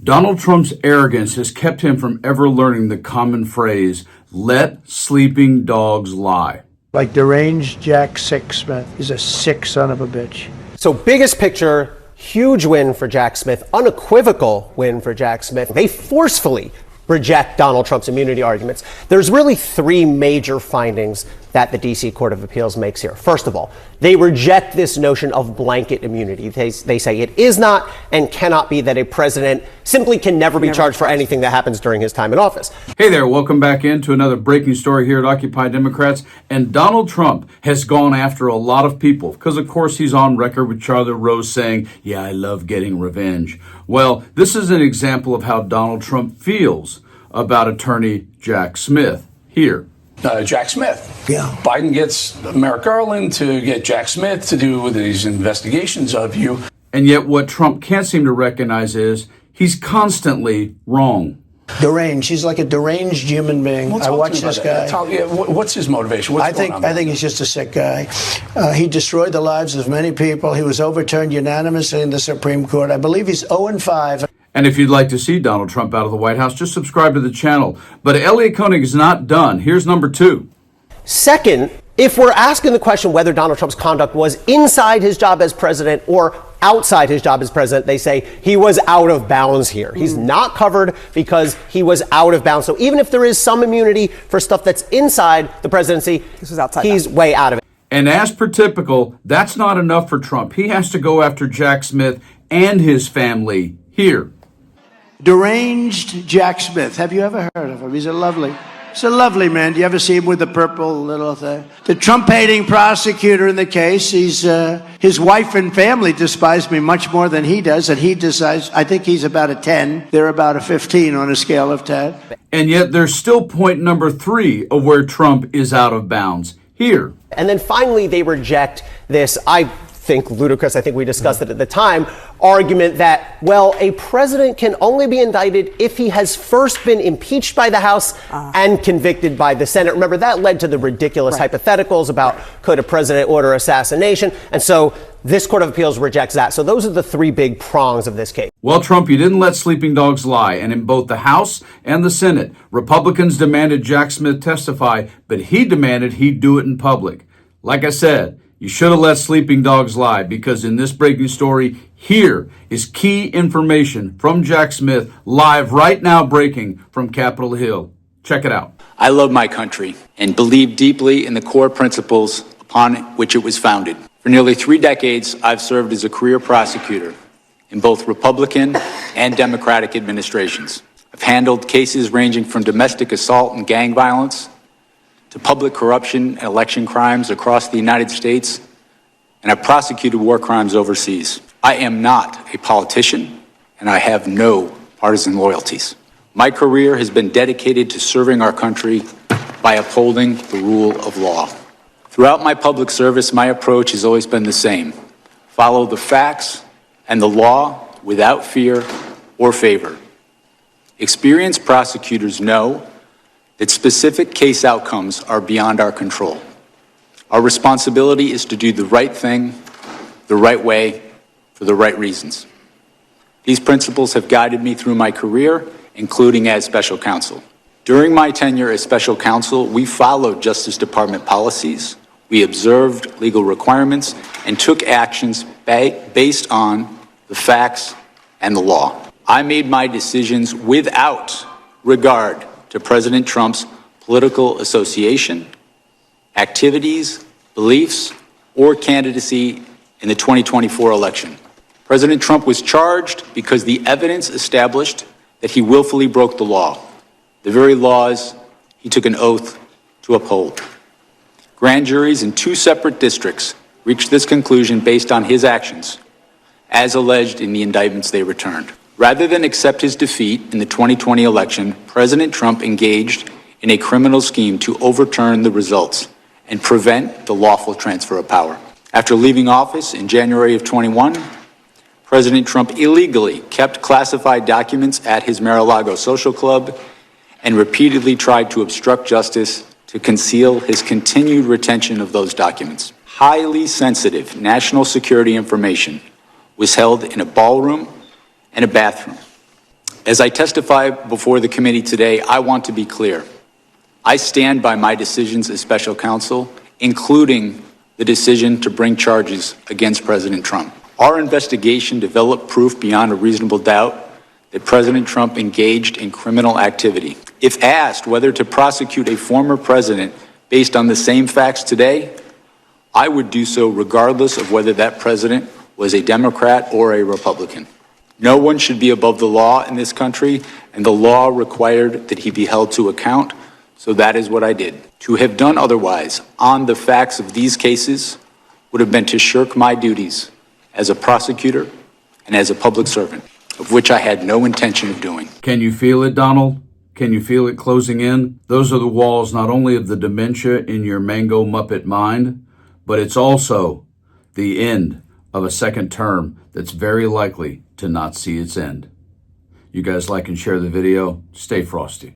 Donald Trump's arrogance has kept him from ever learning the common phrase, let sleeping dogs lie. Like deranged Jack Smith. He's a sick son of a bitch. So biggest picture, huge win for Jack Smith, unequivocal win for Jack Smith. They forcefully reject Donald Trump's immunity arguments. There's really three major findings that the D.C. Court of Appeals makes here. First of all, they reject this notion of blanket immunity. They say it is not and cannot be that a president simply can never be charged for anything that happens during his time in office. Hey there, welcome back into another breaking story here at Occupy Democrats. And Donald Trump has gone after a lot of people because, of course, he's on record with Charlie Rose saying, yeah, I love getting revenge. Well, this is an example of how Donald Trump feels about attorney Jack Smith here. Jack Smith. Yeah. Biden gets Merrick Garland to get Jack Smith to do these investigations of you. And yet what Trump can't seem to recognize is he's constantly wrong. Deranged. He's like a deranged human being. I watch this guy. What's his motivation? I think he's just a sick guy. He destroyed the lives of many people. He was overturned unanimously in the Supreme Court. I believe he's 0-5. And if you'd like to see Donald Trump out of the White House, just subscribe to the channel. But Elliot Koenig is not done. Here's number 2. Second, if we're asking the question whether Donald Trump's conduct was inside his job as president or outside his job as president, they say he was out of bounds here. He's not covered because he was out of bounds. So even if there is some immunity for stuff that's inside the presidency, this was outside. He's way out of it. And as per typical, that's not enough for Trump. He has to go after Jack Smith and his family here. Deranged Jack Smith. Have you ever heard of him? He's a lovely man. Do you ever see him with the purple little thing? The Trump-hating prosecutor in the case. His wife and family despise me much more than he does, and he decides. I think he's about a 10. They're about a 15 on a scale of 10. And yet there's still point number 3 of where Trump is out of bounds here. And then finally, they reject this, I think ludicrous, I think we discussed it at the time, argument that, well, a president can only be indicted if he has first been impeached by the House and convicted by the Senate. Remember, that led to the ridiculous hypotheticals about could a president order assassination? And so this Court of Appeals rejects that. So those are the three big prongs of this case. Well, Trump, you didn't let sleeping dogs lie. And in both the House and the Senate, Republicans demanded Jack Smith testify, but he demanded he'd do it in public. Like I said, you should have let sleeping dogs lie, because in this breaking story, here is key information from Jack Smith, live right now, breaking from Capitol Hill. Check it out. I love my country and believe deeply in the core principles upon which it was founded. For nearly 3 decades, I've served as a career prosecutor in both Republican and Democratic administrations. I've handled cases ranging from domestic assault and gang violence to public corruption and election crimes across the United States, and I've prosecuted war crimes overseas. I am not a politician, and I have no partisan loyalties. My career has been dedicated to serving our country by upholding the rule of law. Throughout my public service, my approach has always been the same: follow the facts and the law without fear or favor. Experienced prosecutors know that specific case outcomes are beyond our control. Our responsibility is to do the right thing, the right way, for the right reasons. These principles have guided me through my career, including as special counsel. During my tenure as special counsel, we followed Justice Department policies, we observed legal requirements, and took actions based on the facts and the law. I made my decisions without regard to President Trump's political association, activities, beliefs, or candidacy in the 2024 election. President Trump was charged because the evidence established that he willfully broke the law, the very laws he took an oath to uphold. Grand juries in 2 separate districts reached this conclusion based on his actions, as alleged in the indictments they returned. Rather than accept his defeat in the 2020 election, President Trump engaged in a criminal scheme to overturn the results and prevent the lawful transfer of power. After leaving office in January of 21, President Trump illegally kept classified documents at his Mar-a-Lago social club and repeatedly tried to obstruct justice to conceal his continued retention of those documents. Highly sensitive national security information was held in a ballroom and a bathroom. As I testify before the committee today, I want to be clear. I stand by my decisions as special counsel, including the decision to bring charges against President Trump. Our investigation developed proof beyond a reasonable doubt that President Trump engaged in criminal activity. If asked whether to prosecute a former president based on the same facts today, I would do so regardless of whether that president was a Democrat or a Republican. No one should be above the law in this country, and the law required that he be held to account, so that is what I did. To have done otherwise on the facts of these cases would have been to shirk my duties as a prosecutor and as a public servant, of which I had no intention of doing. Can you feel it, Donald? Can you feel it closing in? Those are the walls not only of the dementia in your Mango Muppet mind, but it's also the end of a second term that's very likely to not see its end. You guys like and share the video. Stay frosty.